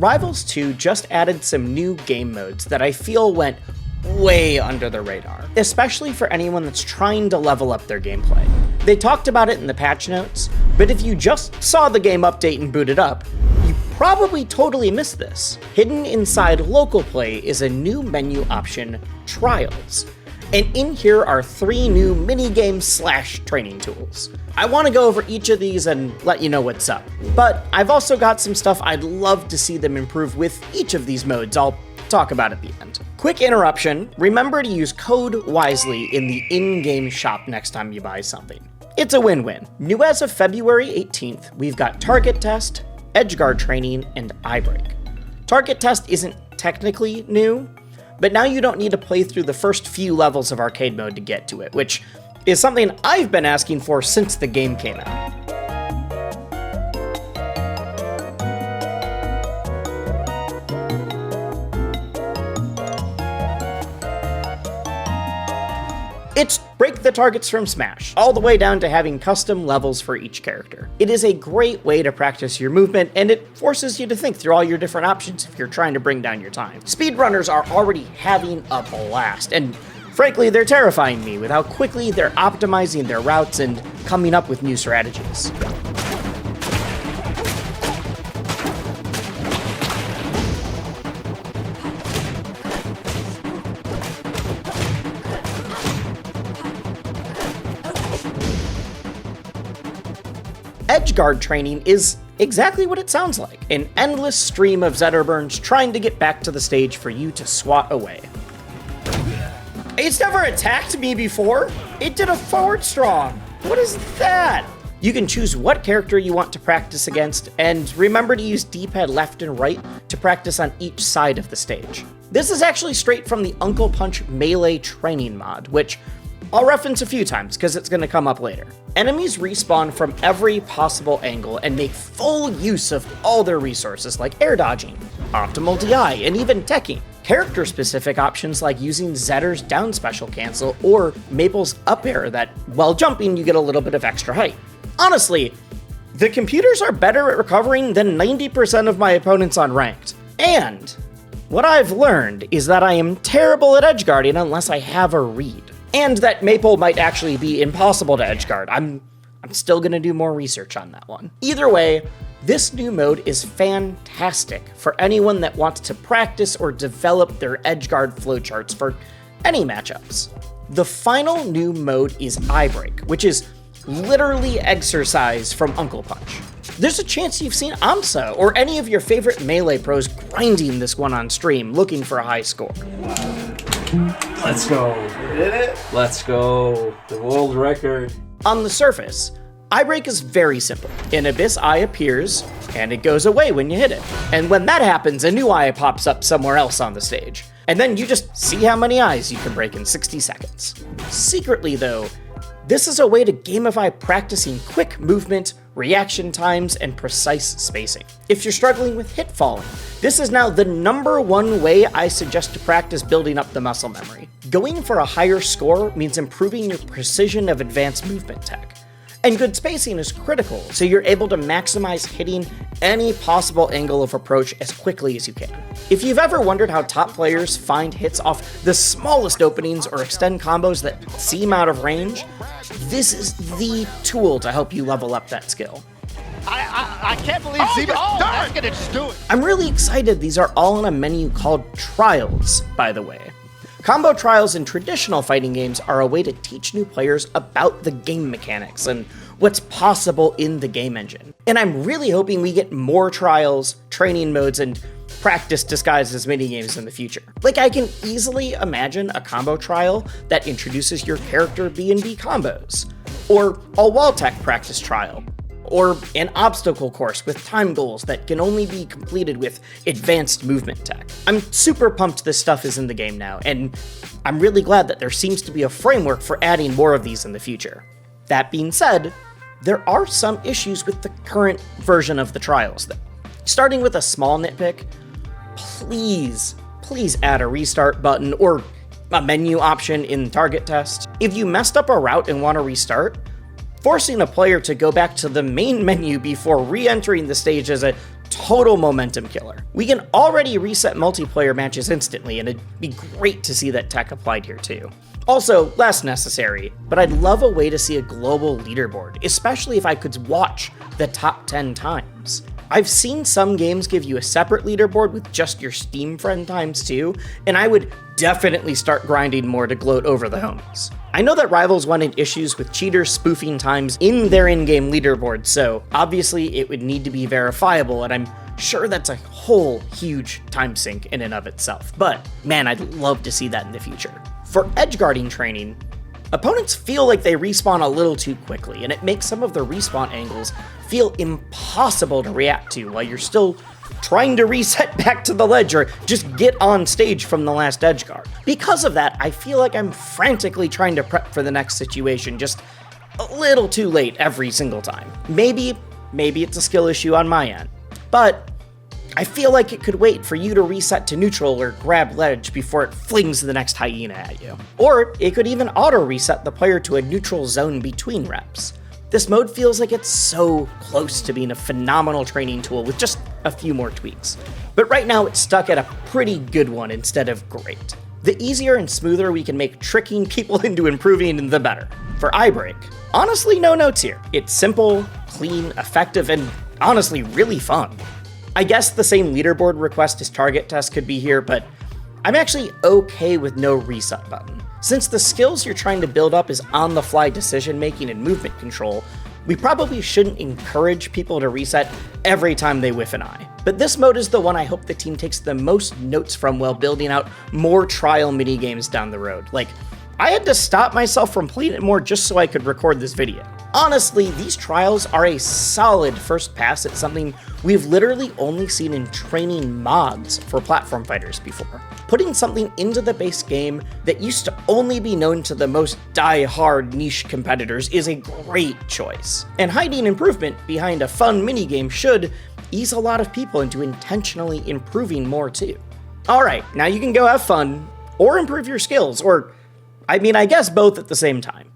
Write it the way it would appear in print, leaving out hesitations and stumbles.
Rivals 2 just added some new game modes that I feel went way under the radar, especially for anyone that's trying to level up their gameplay. They talked about it in the patch notes, but if you just saw the game update and booted up, you probably totally missed this. Hidden inside local play is a new menu option, Trials. And in here are 3 new minigames/training tools. I want to go over each of these and let you know what's up, but I've also got some stuff I'd love to see them improve with each of these modes I'll talk about at the end. Quick interruption, remember to use code wisely in the in-game shop next time you buy something. It's a win-win. New as of February 18th, we've got Target Test, Edgeguard Training, and Eye Break. Target Test isn't technically new, but now you don't need to play through the first few levels of arcade mode to get to it, which is something I've been asking for since the game came out. It's break the targets from Smash, all the way down to having custom levels for each character. It is a great way to practice your movement, and it forces you to think through all your different options if you're trying to bring down your time. Speedrunners are already having a blast, and frankly, they're terrifying me with how quickly they're optimizing their routes and coming up with new strategies. Edgeguard Training is exactly what it sounds like, an endless stream of Zetterburns trying to get back to the stage for you to swat away. It's never attacked me before! It did a forward strong! What is that? You can choose what character you want to practice against, and remember to use D-pad left and right to practice on each side of the stage. This is actually straight from the Uncle Punch Melee Training mod, which I'll reference a few times because it's going to come up later. Enemies respawn from every possible angle and make full use of all their resources like air dodging, optimal DI, and even teching. Character-specific options like using Zetter's down special cancel or Maple's up air that, while jumping, you get a little bit of extra height. Honestly, the computers are better at recovering than 90% of my opponents on ranked. And what I've learned is that I am terrible at edgeguarding unless I have a read. And that Maple might actually be impossible to edgeguard. I'm still gonna do more research on that one. Either way, this new mode is fantastic for anyone that wants to practice or develop their edgeguard flowcharts for any matchups. The final new mode is Eye Break, which is literally exercise from Uncle Punch. There's a chance you've seen Amsa or any of your favorite Melee pros grinding this one on stream looking for a high score. Let's go. We did it. Let's go. The world record. On the surface, Eye Break is very simple. An Abyss Eye appears, and it goes away when you hit it. And when that happens, a new eye pops up somewhere else on the stage. And then you just see how many eyes you can break in 60 seconds. Secretly though, this is a way to gamify practicing quick movement, reaction times, and precise spacing. If you're struggling with hit falling, this is now the #1 way I suggest to practice building up the muscle memory. Going for a higher score means improving your precision of advanced movement tech. And good spacing is critical, so you're able to maximize hitting any possible angle of approach as quickly as you can. If you've ever wondered how top players find hits off the smallest openings or extend combos that seem out of range, this is the tool to help you level up that skill. I can't believe Zeba's that's gonna just do it. I'm really excited these are all in a menu called Trials, by the way. Combo trials in traditional fighting games are a way to teach new players about the game mechanics and what's possible in the game engine. And I'm really hoping we get more trials, training modes, and practice disguised as minigames in the future. Like, I can easily imagine a combo trial that introduces your character B&B combos, or a wall tech practice trial, or an obstacle course with time goals that can only be completed with advanced movement tech. I'm super pumped this stuff is in the game now, and I'm really glad that there seems to be a framework for adding more of these in the future. That being said, there are some issues with the current version of the trials though. Starting with a small nitpick, please add a restart button or a menu option in Target Test. If you messed up a route and want to restart, forcing a player to go back to the main menu before re-entering the stage as a total momentum killer. We can already reset multiplayer matches instantly, and it'd be great to see that tech applied here too. Also, less necessary, but I'd love a way to see a global leaderboard, especially if I could watch the top 10 times. I've seen some games give you a separate leaderboard with just your Steam friend times too, and I would definitely start grinding more to gloat over the homies. I know that Rivals wanted issues with cheaters spoofing times in their in-game leaderboard, so obviously it would need to be verifiable, and I'm sure that's a whole huge time sink in and of itself, but man, I'd love to see that in the future. For edgeguarding training, opponents feel like they respawn a little too quickly, and it makes some of the respawn angles feel impossible to react to while you're still trying to reset back to the ledge or just get on stage from the last edgeguard. Because of that, I feel like I'm frantically trying to prep for the next situation, just a little too late every single time. Maybe it's a skill issue on my end, but I feel like it could wait for you to reset to neutral or grab ledge before it flings the next hyena at you. Or it could even auto-reset the player to a neutral zone between reps. This mode feels like it's so close to being a phenomenal training tool with just a few more tweaks. But right now it's stuck at a pretty good one instead of great. The easier and smoother we can make tricking people into improving, the better. For iBreak, honestly no notes here. It's simple, clean, effective, and honestly really fun. I guess the same leaderboard request as target test could be here, but I'm actually okay with no reset button. Since the skills you're trying to build up is on-the-fly decision-making and movement control, we probably shouldn't encourage people to reset every time they whiff an eye. But this mode is the one I hope the team takes the most notes from while building out more trial minigames down the road. Like, I had to stop myself from playing it more just so I could record this video. Honestly, these trials are a solid first pass at something we've literally only seen in training mods for platform fighters before. Putting something into the base game that used to only be known to the most die-hard niche competitors is a great choice. And hiding improvement behind a fun minigame should ease a lot of people into intentionally improving more too. Alright, now you can go have fun, or improve your skills, or I guess both at the same time.